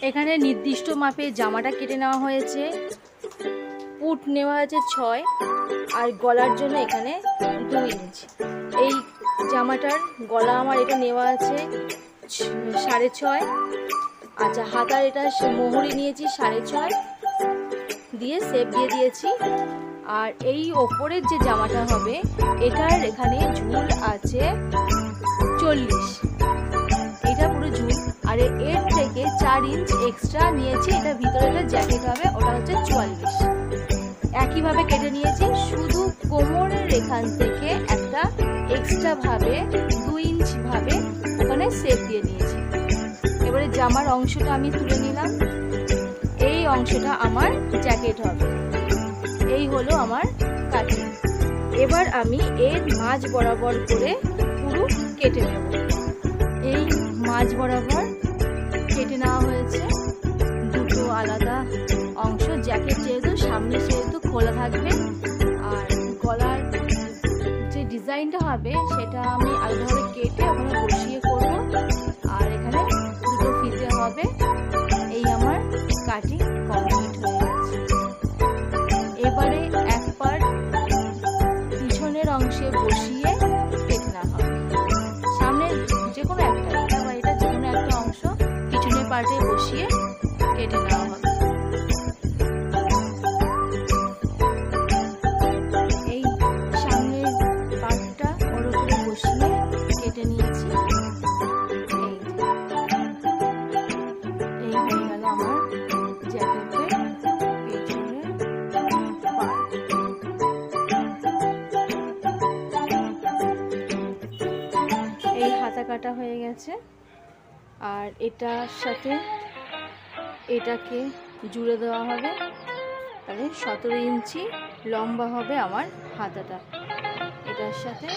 এখানে নির্দিষ্ট মাপে জামাটা কেটে নেওয়া হয়েছে। পুট নেওয়া হয়েছে 6 আর গলার জন্য এখানে 2 ইঞ্চি। এই জামাটার গলা আমার এটা নেওয়া আছে 6.5। আচ্ছা, হাতার এটা মোহরি নিয়েছি 6.5 দিয়ে শেপ দিয়ে দিয়েছি। আর এই ওপরের যে জামাটা হবে এটার এখানে ঝুল আছে 40, এটা পুরো ঝুল। আর এর থেকে 4 ইঞ্চ এক্সট্রা নিয়েছি, এটা ভিতরে একটা জ্যাকেট হবে, ওটা হচ্ছে 44। একইভাবে কেটে নিয়েছি, শুধু কোমরের এখান থেকে একটা এক্সট্রা ভাবে 2 ইঞ্চ ভাবে ওখানে শেপ দিয়ে নিয়েছি। এবারে জামার অংশটা আমি তুলে নিলাম, এই অংশটা আমার জ্যাকেট হবে। এই হলো আমার কাটিং। এবার আমি এর মাঝ বরাবর করে পুরো কেটে নেব। এই মাঝ বরাবর কেটে নেওয়া হয়েছে দুটো আলাদা অংশ। জ্যাকেট যেহেতু সামনে সেহেতু খোলা থাকবে, আর গলার যে ডিজাইনটা হবে সেটা আমি আলাদাভাবে কেটে ওখানে বসিয়ে করব। আর এখানে দুটো ফিতে হবে। এই আমার কাটিং কমপ্লিট হয়ে গেছে। এবারে এক পার্ট পিছনের অংশে বসিয়ে কেটে নেওয়া হবে। সামনের যে কোনো একটা, এটা বা এটা যে কোনো একটা অংশ পিছনের পার্টে বসিয়ে কেটে নেওয়া হবে। এই সামনের পার্টটা ওর উপরে বসিয়ে কেটে নিয়েছি। এই হয়ে গেল আমার জ্যাকেটের পেছনের পার্ট। এই হাতা কাটা হয়ে গেছে। আর এটার সাথে এটাকে জুড়ে দেওয়া হবে, তাহলে 17 ইঞ্চি লম্বা হবে আমার হাতাটা। এটার সাথে